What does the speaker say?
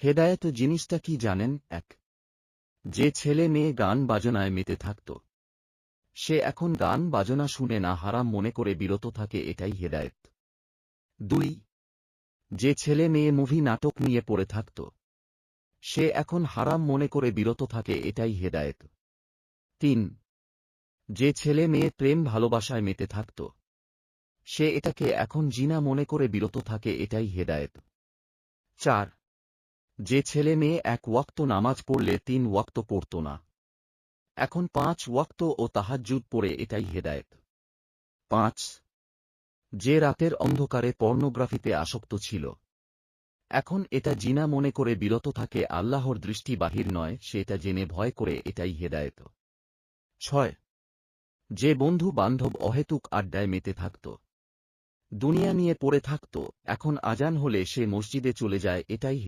হেদায়েত জিনিসটা কি জানেন? এক, যে ছেলে মেয়ে গান বাজনায় মেতে থাকত, সে এখন গান বাজনা শুনে না হারাম মনে করে বিরত থাকে, এটাই হেদায়েত। 2, যে ছেলে মেয়ে মুভি নাটক নিয়ে পড়ে থাকত, সে এখন হারাম মনে করে বিরত থাকে, এটাই হেদায়েত। 3, যে ছেলে মেয়ে প্রেম ভালোবাসায় মেতে থাকত, সে এটাকে এখন জিনা মনে করে বিরত থাকে, এটাই হেদায়েত। 4, যে ছেলে মেয়ে 1 ওয়াক্ত নামাজ পড়লে 3 ওয়াক্ত পড়ত না, এখন 5 ওয়াক্ত ও তাহাজ্জুদ পড়ে, এটাই হেদায়েত। 5, যে রাতের অন্ধকারে পর্নোগ্রাফিতে আসক্ত ছিল, এখন এটা জিনা মনে করে বিরত থাকে, আল্লাহর দৃষ্টি বাহির নয়, সে এটা জেনে ভয় করে, এটাই হেদায়েত। 6, যে বন্ধু বান্ধব অহেতুক আড্ডায় মেতে থাকত, দুনিয়া নিয়ে পড়ে থাকত, এখন আজান হলে সে মসজিদে চলে যায়, এটাই